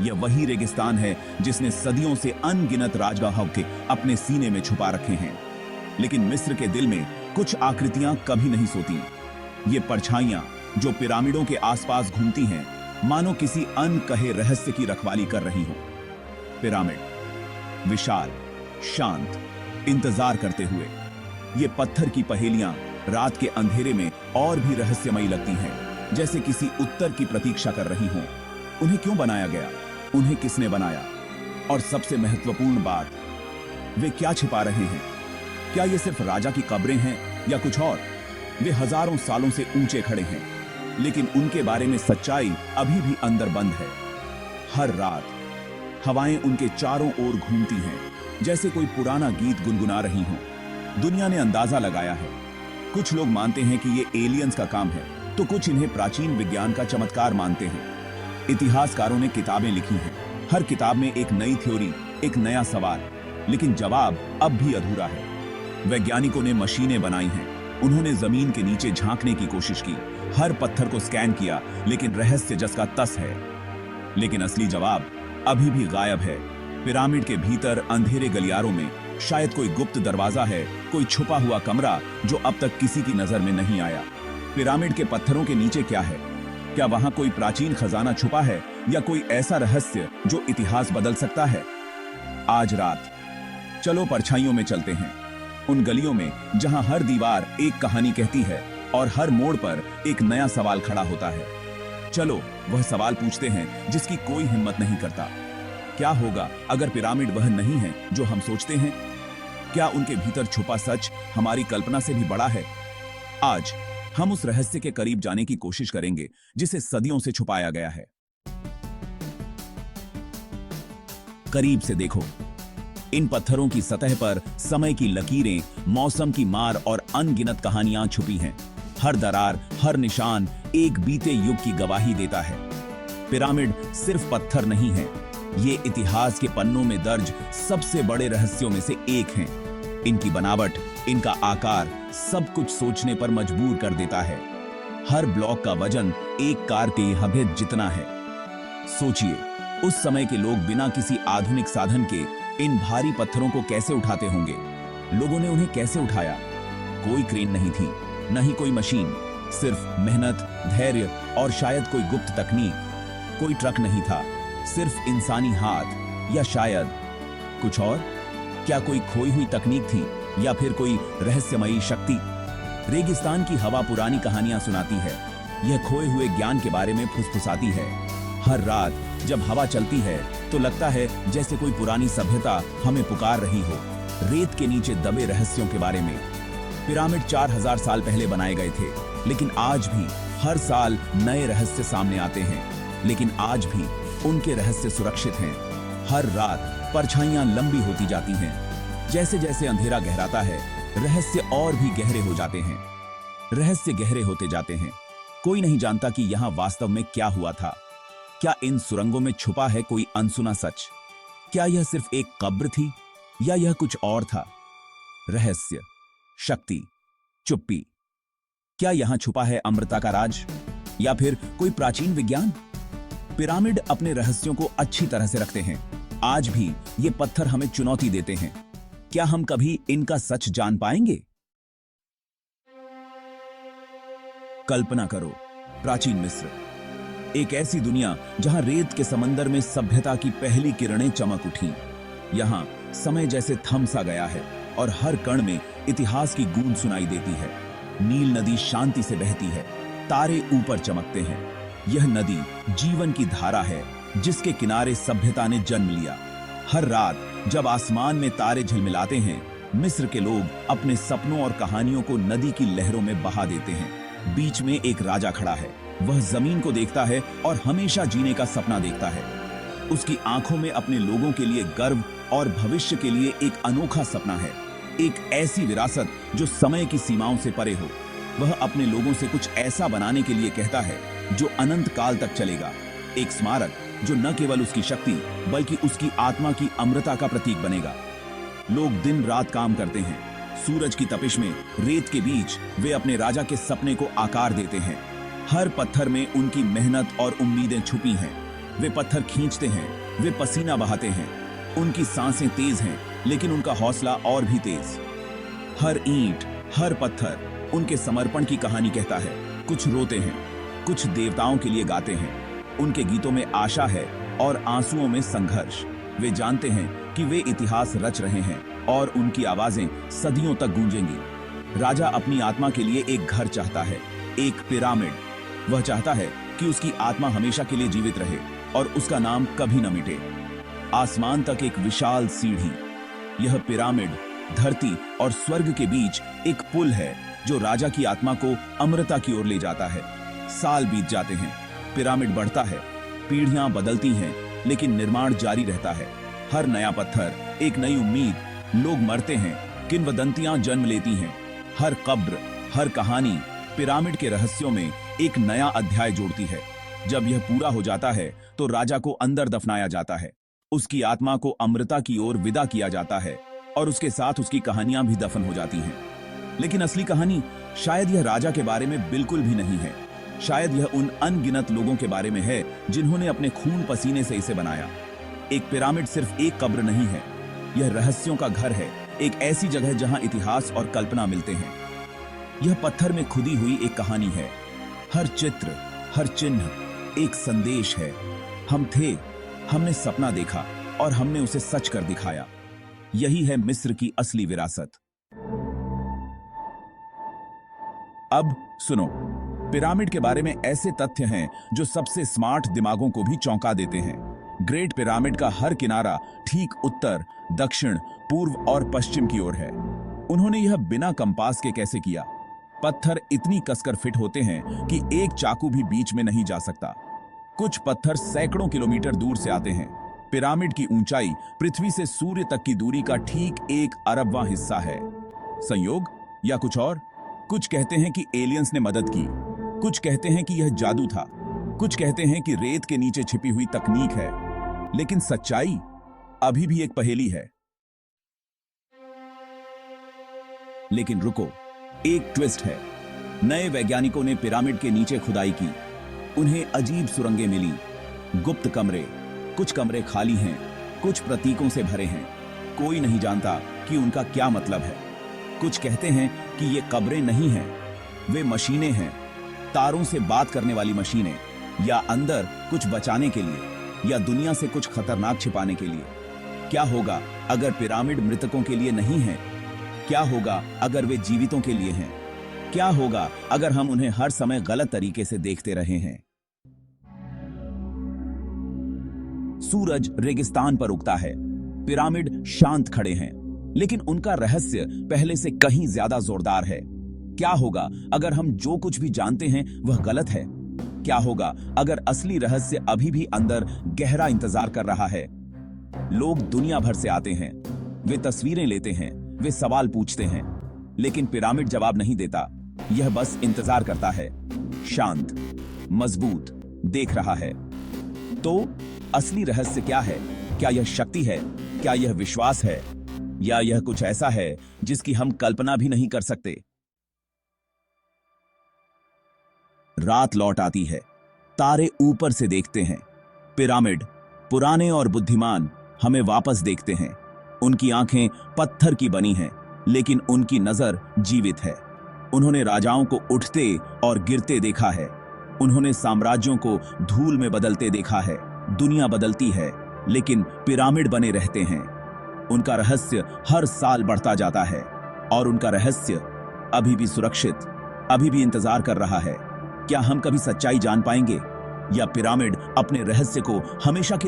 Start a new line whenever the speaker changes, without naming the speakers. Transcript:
यह वही रेगिस्तान है जिसने सदियों से अनगिनत राजगाहों के अपने सीने में छुपा रखे हैं। लेकिन मिस्र के दिल में कुछ आकृतियां कभी नहीं सोती। ये परछाइयां जो पिरामिडों के आसपास घूमती हैं, मानो किसी अनकहे रहस्य की रखवाली कर रही हो। पिरामिड विशाल, शांत, इंतजार करते हुए। ये पत्थर की पहेलियां रात के अंधेरे में और भी रहस्यमयी लगती हैं, जैसे किसी उत्तर की प्रतीक्षा कर रही हों। उन्हें क्यों बनाया गया, उन्हें किसने बनाया, और सबसे महत्वपूर्ण बात, वे क्या छिपा रहे हैं? क्या ये सिर्फ राजा की कब्रें हैं या कुछ और? वे हजारों सालों से ऊंचे खड़े हैं, लेकिन उनके बारे में सच्चाई अभी भी अंदर बंद है। हर रात हवाएं उनके चारों ओर घूमती हैं, जैसे कोई पुराना गीत गुनगुना रही हों। दुनिया ने अंदाजा लगाया है, कुछ लोग मानते हैं कि ये एलियंस का काम है, तो कुछ इन्हें प्राचीन विज्ञान का चमत्कार मानते हैं। इतिहासकारों ने किताबें लिखी हैं, हर किताब में एक नई थ्योरी, एक नया सवाल, लेकिन जवाब अब भी अधूरा है। वैज्ञानिकों ने मशीनें बनाई हैं, उन्होंने जमीन के नीचे झांकने की कोशिश की, हर पत्थर को स्कैन किया, लेकिन रहस्य जस का तस है। लेकिन असली जवाब अभी भी गायब है। पिरामिड के भीतर अंधेरे गलियारों में शायद कोई गुप्त दरवाजा है, कोई छुपा हुआ कमरा जो अब तक किसी की नजर में नहीं आया। पिरामिड के पत्थरों के नीचे क्या है? क्या वहां कोई प्राचीन खजाना छुपा है, या कोई ऐसा रहस्य जो इतिहास बदल सकता है? आज रात चलो परछाइयों में चलते हैं, उन गलियों में जहां हर दीवार एक कहानी कहती है और हर मोड़ पर एक नया सवाल खड़ा होता है। चलो वह सवाल पूछते हैं जिसकी कोई हिम्मत नहीं करता। क्या होगा अगर पिरामिड वह नहीं है जो हम सोचते हैं? क्या उनके भीतर छुपा सच हमारी कल्पना से भी बड़ा है? आज हम उस रहस्य के करीब जाने की कोशिश करेंगे जिसे सदियों से छुपाया गया है। करीब से देखो, इन पत्थरों की सतह पर समय की लकीरें, मौसम की मार और अनगिनत कहानियां छुपी हैं। हर दरार, हर निशान एक बीते युग की गवाही देता है। पिरामिड सिर्फ पत्थर नहीं है, ये इतिहास के पन्नों में दर्ज सबसे बड़े रहस्यों में से एक हैं। इनकी बनावट, इनका आकार सब कुछ सोचने पर मजबूर कर देता है। हर ब्लॉक का वजन एक कार के हवेद जितना है। सोचिए, उस समय के लोग बिना किसी आधुनिक साधन के इन भारी पत्थरों को कैसे उठाते होंगे? लोगों ने उन्हें कैसे उठाया? कोई क्रेन नहीं थी, न ही कोई मशीन, सिर्फ मेहनत, धैर्य और शायद कोई गुप्त तकनीक। कोई ट्रक नहीं था, सिर्फ इंसानी हाथ, या शायद कुछ और? क्या कोई खोई हुई तकनीक थी, या फिर कोई रहस्यमयी शक्ति? रेगिस्तान की हवा पुरानी कहानियां सुनाती है, यह खोए हुए ज्ञान के बारे में फुसफुसाती है। हर रात जब हवा चलती है तो लगता है जैसे कोई पुरानी सभ्यता हमें पुकार रही हो, रेत के नीचे दबे रहस्यों के बारे में। पिरामिड 4000 साल पहले बनाए गए थे, लेकिन आज भी हर साल नए रहस्य सामने आते हैं। लेकिन आज भी उनके रहस्य सुरक्षित हैं। हर रात परछाइयां लंबी होती जाती हैं। जैसे जैसे अंधेरा गहराता है, रहस्य और भी गहरे हो जाते हैं। रहस्य गहरे होते जाते हैं। कोई नहीं जानता कि यहां वास्तव में क्या हुआ था। क्या इन सुरंगों में छुपा है कोई अनसुना सच? क्या यह सिर्फ एक कब्र थी, या यह कुछ और था? रहस्य, शक्ति, चुप्पी। क्या यहां छुपा है अमृता का राज, या फिर कोई प्राचीन विज्ञान? पिरामिड अपने रहस्यों को अच्छी तरह से रखते हैं। आज भी ये पत्थर हमें चुनौती देते हैं। क्या हम कभी इनका सच जान पाएंगे? कल्पना करो, प्राचीन मिस्र, एक ऐसी दुनिया जहां रेत के समंदर में सभ्यता की पहली किरणें चमक उठी। यहां समय जैसे थम सा गया है और हर कण में इतिहास की गूंज सुनाई देती है। नील नदी शांति से बहती है, तारे ऊपर चमकते हैं। यह नदी जीवन की धारा है जिसके किनारे सभ्यता ने जन्म लिया। हर रात जब आसमान में तारे झिलमिलाते हैं, मिस्र के लोग अपने सपनों और कहानियों को नदी की लहरों में बहा देते हैं। बीच में एक राजा खड़ा है, वह जमीन को देखता है और हमेशा जीने का सपना देखता है। उसकी आंखों में अपने लोगों के लिए गर्व और भविष्य के लिए एक अनोखा सपना है, एक ऐसी विरासत जो समय की सीमाओं से परे हो। वह अपने लोगों से कुछ ऐसा बनाने के लिए कहता है जो अनंत काल तक चलेगा, एक स्मारक जो न केवल उसकी शक्ति बल्कि उसकी आत्मा की अमृता का प्रतीक बनेगा। लोग दिन रात काम करते हैं, सूरज की तपिश में, रेत के बीच वे अपने राजा के सपने को आकार देते हैं। हर पत्थर में उनकी मेहनत और उम्मीदें छुपी हैं। वे पत्थर खींचते हैं, वे पसीना बहाते हैं, उनकी सांसें तेज हैं, लेकिन उनका हौसला और भी तेज। हर ईंट, हर पत्थर उनके समर्पण की कहानी कहता है। कुछ रोते हैं, कुछ देवताओं के लिए गाते हैं। उनके गीतों में आशा है और आंसुओं में संघर्ष। वे जानते हैं कि वे इतिहास रच रहे हैं और उनकी आवाजें सदियों तक गूंजेंगी। राजा अपनी आत्मा के लिए एक घर चाहता है, एक पिरामिड। वह चाहता है कि उसकी आत्मा हमेशा के लिए जीवित रहे और उसका नाम कभी न मिटे। आसमान तक एक विशाल सीढ़ी। यह पिरामिड धरती और स्वर्ग के बीच एक पुल है जो राजा की आत्मा को अमरता की ओर ले जाता है। साल बीत जाते हैं, पिरामिड बढ़ता है, पीढ़ियां बदलती हैं, लेकिन निर्माण जारी रहता है। हर नया पत्थर एक नई उम्मीद। लोग मरते हैं, किंवदंतियां जन्म लेती हैं। हर कब्र, हर कहानी पिरामिड के रहस्यों में एक नया अध्याय जोड़ती है। जब यह पूरा हो जाता है तो राजा को अंदर दफनाया जाता है। उसकी आत्मा को अमृता की ओर विदा किया जाता है और उसके साथ उसकी कहानियां भी दफन हो जाती हैं। लेकिन असली कहानी शायद यह राजा के बारे में बिल्कुल भी नहीं है। शायद यह उन अनगिनत लोगों के बारे में है जिन्होंने अपने खून पसीने से इसे बनाया। एक पिरामिड सिर्फ एक कब्र नहीं है, यह रहस्यों का घर है, एक ऐसी जगह जहां इतिहास और कल्पना मिलते हैं। यह पत्थर में खुदी हुई एक कहानी है। हर चित्र, हर चिन्ह एक संदेश है। हम थे, हमने सपना देखा और हमने उसे सच कर दिखाया। यही है मिस्र की असली विरासत। अब सुनो, पिरामिड के बारे में ऐसे तथ्य हैं जो सबसे स्मार्ट दिमागों को भी चौंका देते हैं। ग्रेट पिरामिड का हर किनारा ठीक उत्तर, दक्षिण, पूर्व और पश्चिम की ओर है। उन्होंने यह बिना कंपास के कैसे किया? पत्थर इतनी कसकर फिट होते हैं कि एक चाकू भी बीच में नहीं जा सकता। कुछ पत्थर सैकड़ों किलोमीटर दूर से आते हैं। पिरामिड की ऊंचाई पृथ्वी से सूर्य तक की दूरी का ठीक 1 अरबवां हिस्सा है। संयोग या कुछ और? कुछ कहते हैं कि एलियंस ने मदद की, कुछ कहते हैं कि यह जादू था, कुछ कहते हैं कि रेत के नीचे छिपी हुई तकनीक है। लेकिन सच्चाई अभी भी एक पहेली है। लेकिन रुको, एक ट्विस्ट है। नए वैज्ञानिकों ने पिरामिड के नीचे खुदाई की। उन्हें अजीब सुरंगें मिली, गुप्त कमरे। कुछ कमरे खाली हैं, कुछ प्रतीकों से भरे हैं। कोई नहीं जानता कि उनका क्या मतलब है। कुछ कहते हैं कि ये कब्रें नहीं हैं, वे मशीनें हैं, तारों से बात करने वाली मशीनें, या अंदर कुछ बचाने के लिए, या दुनिया से कुछ खतरनाक छिपाने के लिए। क्या होगा अगर पिरामिड मृतकों के लिए नहीं है? क्या होगा अगर वे जीवितों के लिए हैं? क्या होगा अगर हम उन्हें हर समय गलत तरीके से देखते रहे हैं? सूरज रेगिस्तान पर उगता है, पिरामिड शांत खड़े हैं, लेकिन उनका रहस्य पहले से कहीं ज्यादा जोरदार है। क्या होगा अगर हम जो कुछ भी जानते हैं वह गलत है? क्या होगा अगर असली रहस्य अभी भी अंदर गहरा इंतजार कर रहा है? लोग दुनिया भर से आते हैं, वे तस्वीरें लेते हैं, वे सवाल पूछते हैं, लेकिन पिरामिड जवाब नहीं देता। यह बस इंतजार करता है, शांत, मजबूत, देख रहा है। तो असली रहस्य क्या है? क्या यह शक्ति है? क्या यह विश्वास है? या यह कुछ ऐसा है जिसकी हम कल्पना भी नहीं कर सकते? रात लौट आती है, तारे ऊपर से देखते हैं। पिरामिड, पुराने और बुद्धिमान, हमें वापस देखते हैं। उनकी आंखें पत्थर की बनी हैं, लेकिन उनकी नजर जीवित है। उन्होंने राजाओं को उठते और गिरते देखा है। उन्होंने साम्राज्यों को धूल में बदलते देखा है। दुनिया बदलती है, लेकिन पिरामिड बने रहते हैं। उनका रहस्य हर साल बढ़ता जाता है, और उनका रहस्य अभी भी सुरक्षित, अभी भी इंतजार कर रहा है। क्या हम कभी सच्चाई जान पाएंगे, या पिरामिड अपने रहस्य को हमेशा के